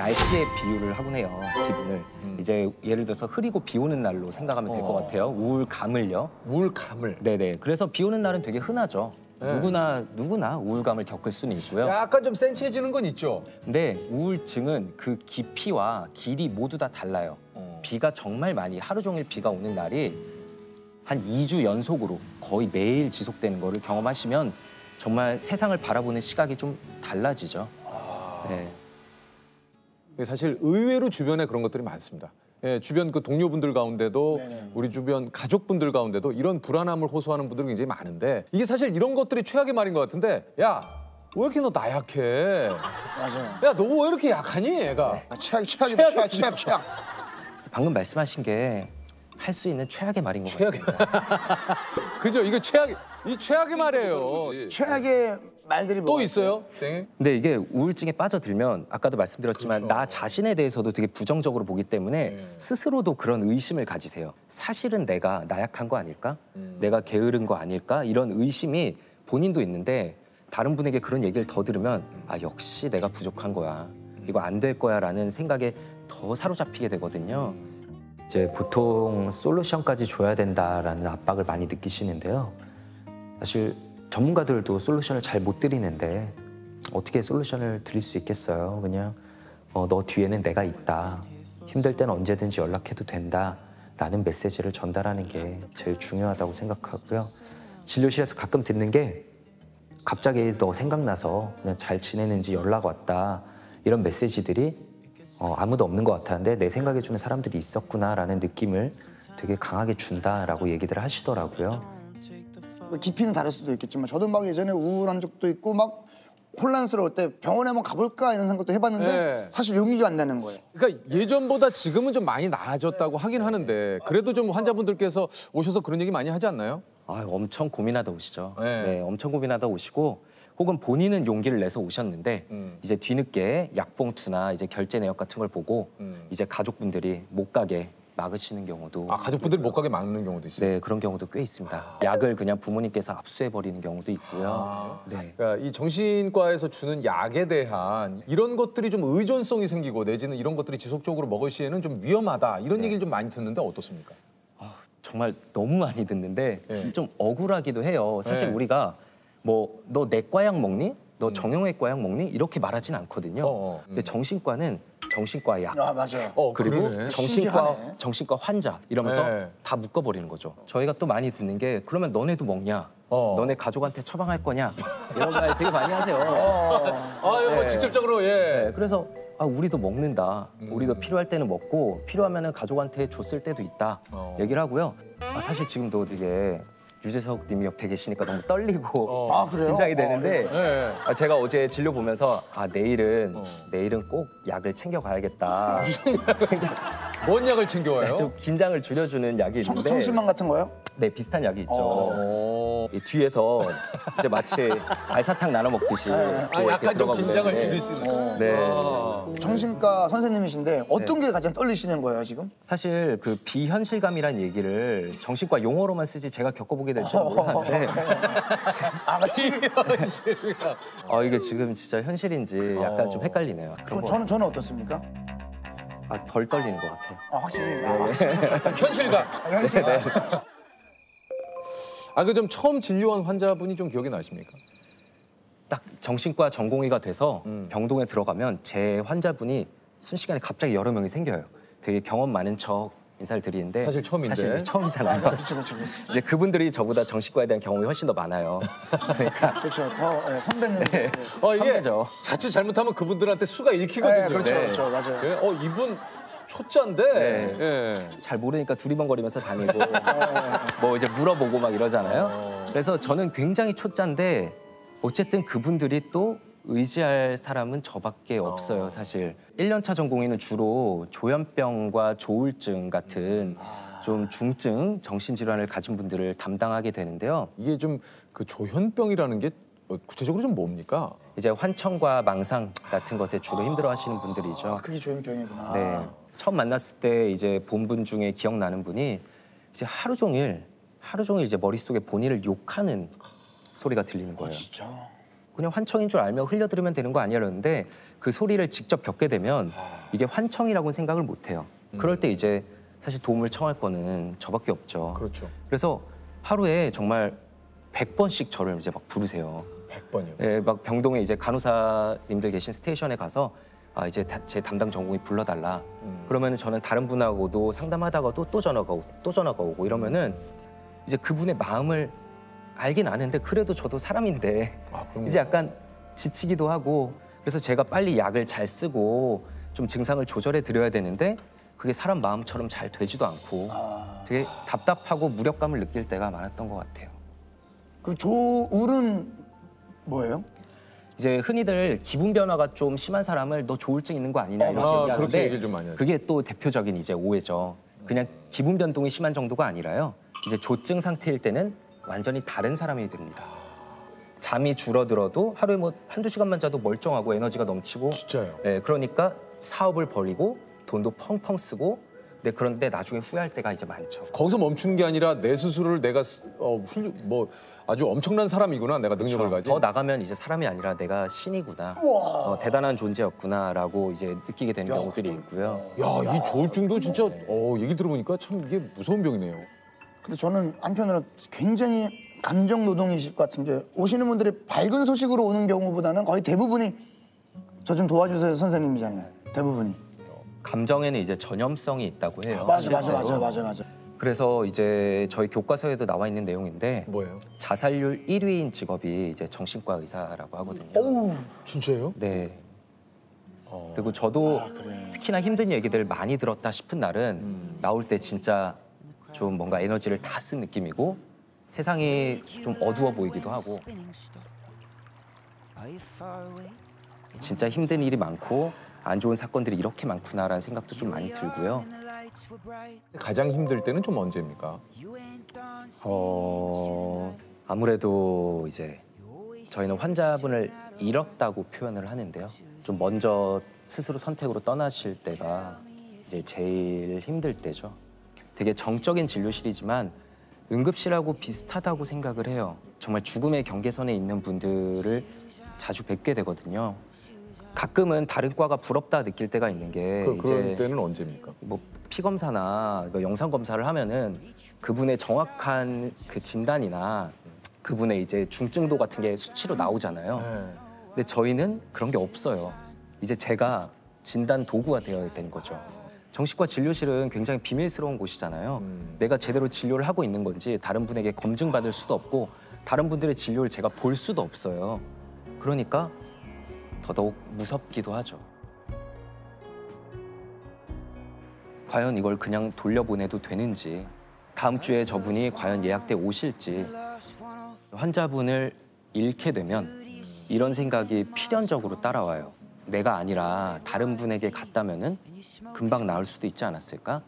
날씨에 비유를 하곤 해요, 기분을. 이제 예를 들어서 흐리고 비 오는 날로 생각하면 될 것 같아요. 우울감을요. 우울감을. 네네. 그래서 비 오는 날은 되게 흔하죠. 누구나 우울감을 겪을 수는 있고요. 약간 좀 센치해지는 건 있죠. 근데 우울증은 그 깊이와 길이 모두 다 달라요. 비가 정말 많이 하루 종일 비가 오는 날이 한 2주 연속으로 거의 매일 지속되는 거를 경험하시면 정말 세상을 바라보는 시각이 좀 달라지죠. 네. 사실 의외로 주변에 그런 것들이 많습니다. 예, 주변 그 동료분들 가운데도 우리 주변 가족분들 가운데도 이런 불안함을 호소하는 분들이 굉장히 많은데 이게 사실 이런 것들이 최악의 말인 것 같은데 야, 왜 이렇게 너 나약해? 맞아요. 야, 너 왜 이렇게 약하니, 얘가? 최악이다, 최악. 그래서 방금 말씀하신 게 할 수 있는 최악의 말인 것 같습니다. 그죠? 이거 최악의 말이에요. 최악의 말들이 또 뭐가 있어요? 네. 근데 이게 우울증에 빠져들면 아까도 말씀드렸지만 나 자신에 대해서도 되게 부정적으로 보기 때문에 스스로도 그런 의심을 가지세요. 사실은 내가 나약한 거 아닐까? 내가 게으른 거 아닐까? 이런 의심이 본인도 있는데 다른 분에게 그런 얘기를 더 들으면 아, 역시 내가 부족한 거야. 이거 안 될 거야 라는 생각에 더 사로잡히게 되거든요. 이제 보통 솔루션까지 줘야 된다라는 압박을 많이 느끼시는데요. 사실 전문가들도 솔루션을 잘 못 드리는데 어떻게 솔루션을 드릴 수 있겠어요? 그냥 너 뒤에는 내가 있다. 힘들 때는 언제든지 연락해도 된다라는 메시지를 전달하는 게 제일 중요하다고 생각하고요. 진료실에서 가끔 듣는 게 갑자기 너 생각나서 그냥 잘 지내는지 연락 왔다. 이런 메시지들이 아무도 없는 것 같았는데 내 생각해주는 사람들이 있었구나라는 느낌을 되게 강하게 준다라고 얘기들 하시더라고요. 깊이는 다를 수도 있겠지만 저도 막 예전에 우울한 적도 있고 막 혼란스러울 때 병원에 한번 가볼까 이런 생각도 해봤는데 네. 사실 용기가 안 나는 거예요. 그러니까 예전보다 지금은 좀 많이 나아졌다고 하긴 하는데 그래도 좀 환자분들께서 오셔서 그런 얘기 많이 하지 않나요? 아, 엄청 고민하다 오시죠. 네. 네, 엄청 고민하다 오시고 혹은 본인은 용기를 내서 오셨는데 이제 뒤늦게 약봉투나 이제 결제 내역 같은 걸 보고 이제 가족분들이 못 가게 막으시는 경우도 아, 가족분들이 못 가게 막는 경우도 있어요? 네, 그런 경우도 꽤 있습니다. 약을 그냥 부모님께서 압수해 버리는 경우도 있고요. 네. 그러니까 이 정신과에서 주는 약에 대한 이런 것들이 좀 의존성이 생기고 내지는 이런 것들이 지속적으로 먹을 시에는 좀 위험하다 이런 얘기를 좀 많이 듣는데 어떻습니까? 정말 너무 많이 듣는데 네. 좀 억울하기도 해요. 사실 네. 우리가 뭐 너 내과약 먹니? 너 정형외과약 먹니? 이렇게 말하진 않거든요. 근데 정신과는 정신과 약 아 맞아요. 그리고 그러네. 신기하네. 정신과 환자 이러면서 네. 다 묶어버리는 거죠. 저희가 또 많이 듣는 게 그러면 너네도 먹냐? 너네 가족한테 처방할 거냐? 이런 말 되게 많이 하세요. 아, 이거 뭐 네. 직접적으로 예. 네, 그래서 아, 우리도 먹는다. 우리도 필요할 때는 먹고 필요하면은 가족한테 줬을 때도 있다. 얘기를 하고요. 아, 사실 지금도 되게 유재석 님이 옆에 계시니까 너무 떨리고 아, 그래요? 긴장이 되는데 네. 아, 제가 어제 진료 보면서 아, 내일은 꼭 약을 챙겨 가야겠다. 뭔 약을 챙겨와요? 좀 긴장을 줄여주는 약이 있는데 청심환 같은 거요? 네, 비슷한 약이 있죠. 이 뒤에서 이제 마치 알사탕 나눠 먹듯이 아, 또 이렇게 약간 좀 들어가고 긴장을 그러는데 줄일 수 있는. 네. 정신과 선생님이신데 어떤 게 가장 떨리시는 거예요 지금? 사실 그 비현실감이란 얘기를 정신과 용어로만 쓰지 제가 겪어보게 될 줄은 몰랐는데 아 TV. 이게 지금 진짜 현실인지 약간 좀 헷갈리네요. 그런 그럼 거 저는 어떻습니까? 덜 떨리는 것 같아요. 아 확실히. 아, 확실히. 현실감. 현실. 네. 아, 그 좀 처음 진료한 환자분이 좀 기억이 나십니까? 딱 정신과 전공의가 돼서 병동에 들어가면 제 환자분이 순식간에 갑자기 여러 명이 생겨요. 되게 경험 많은 척 인사를 드리는데 사실 처음인데. 사실 이제 처음이잖아요. 그렇죠. 이제 그분들이 저보다 정신과에 대한 경험이 훨씬 더 많아요. 그러니까 그렇죠. 더 선배님. 네. 이게 선배죠. 자칫 잘못하면 그분들한테 수가 읽히거든요. 네, 그렇죠, 네. 그렇죠, 맞아요. 예, 이분 초짜인데. 네. 예. 잘 모르니까 두리번거리면서 다니고 뭐 이제 물어보고 막 이러잖아요. 그래서 저는 굉장히 초짜인데 어쨌든 그분들이 또 의지할 사람은 저밖에 없어요, 사실. 1년차 전공의는 주로 조현병과 조울증 같은 좀 중증 정신질환을 가진 분들을 담당하게 되는데요. 이게 좀 그 조현병이라는 게 구체적으로 좀 뭡니까? 이제 환청과 망상 같은 것에 주로 힘들어하시는 분들이죠. 그게 조현병이구나. 네. 처음 만났을 때 이제 본 분 중에 기억나는 분이 이제 하루 종일 이제 머릿속에 본인을 욕하는 소리가 들리는 거예요. 진짜. 그냥 환청인 줄 알면 흘려들으면 되는 거 아니야 그러는데 그 소리를 직접 겪게 되면 이게 환청이라고는 생각을 못 해요. 그럴 때 이제 사실 도움을 청할 거는 저밖에 없죠. 그렇죠. 그래서 하루에 정말 100번씩 저를 이제 막 부르세요. 100번이요. 예, 막 병동에 이제 간호사님들 계신 스테이션에 가서 이제 제 담당 전공의 불러달라. 그러면은 저는 다른 분하고도 상담하다가도 또 전화가 오고 이러면은 이제 그분의 마음을 알긴 아는데 그래도 저도 사람인데 그럼요. 이제 약간 지치기도 하고 그래서 제가 빨리 약을 잘 쓰고 좀 증상을 조절해 드려야 되는데 그게 사람 마음처럼 잘 되지도 않고 되게 답답하고 무력감을 느낄 때가 많았던 것 같아요. 그 조울은 뭐예요? 이제 흔히들 기분 변화가 좀 심한 사람을 너 조울증 있는 거 아니냐 이렇게 그렇게 얘기하는데 얘기를 좀 많이 하죠. 그게 또 대표적인 이제 오해죠. 그냥 기분 변동이 심한 정도가 아니라요. 이제 조증 상태일 때는 완전히 다른 사람이 됩니다. 잠이 줄어들어도 하루에 뭐 한두 시간만 자도 멀쩡하고 에너지가 넘치고 진짜요? 예, 그러니까 사업을 벌이고 돈도 펑펑 쓰고 그런데 나중에 후회할 때가 이제 많죠. 거기서 멈추는 게 아니라 내 스스로를 내가 아주 엄청난 사람이구나. 내가 능력을 가진. 더 나가면 이제 사람이 아니라 내가 신이구나. 대단한 존재였구나라고 이제 느끼게 되는 경우들이 있고요. 야, 이 조울증도 진짜 얘기 들어보니까 참 이게 무서운 병이네요. 근데 저는 한편으로 굉장히 감정 노동이실 것 같은 게 오시는 분들이 밝은 소식으로 오는 경우보다는 거의 대부분이 저 좀 도와주세요 선생님이잖아요. 대부분이. 감정에는 이제 전염성이 있다고 해요. 맞아. 그래서 이제 저희 교과서에도 나와 있는 내용인데 뭐예요? 자살률 1위인 직업이 이제 정신과 의사라고 하거든요. 오우. 진짜예요? 네. 그리고 저도 특히나 힘든 얘기들 많이 들었다 싶은 날은 나올 때 진짜 좀 뭔가 에너지를 다 쓴 느낌이고 세상이 좀 어두워 보이기도 하고 진짜 힘든 일이 많고 안 좋은 사건들이 이렇게 많구나라는 생각도 좀 많이 들고요. 가장 힘들 때는 좀 언제입니까? 아무래도 이제 저희는 환자분을 잃었다고 표현을 하는데요. 좀 먼저 스스로 선택으로 떠나실 때가 이제 제일 힘들 때죠. 되게 정적인 진료실이지만 응급실하고 비슷하다고 생각을 해요. 정말 죽음의 경계선에 있는 분들을 자주 뵙게 되거든요. 가끔은 다른 과가 부럽다 느낄 때가 있는 게 그런 때는 언제입니까? 뭐 피 검사나 뭐 영상 검사를 하면은 그분의 정확한 그 진단이나 그분의 이제 중증도 같은 게 수치로 나오잖아요. 네. 근데 저희는 그런 게 없어요. 이제 제가 진단 도구가 되어야 되는 거죠. 정신과 진료실은 굉장히 비밀스러운 곳이잖아요. 내가 제대로 진료를 하고 있는 건지 다른 분에게 검증받을 수도 없고 다른 분들의 진료를 제가 볼 수도 없어요. 그러니까 더더욱 무섭기도 하죠. 과연 이걸 그냥 돌려보내도 되는지, 다음 주에 저분이 과연 예약돼 오실지, 환자분을 잃게 되면 이런 생각이 필연적으로 따라와요. 내가 아니라 다른 분에게 갔다면은 금방 나을 수도 있지 않았을까?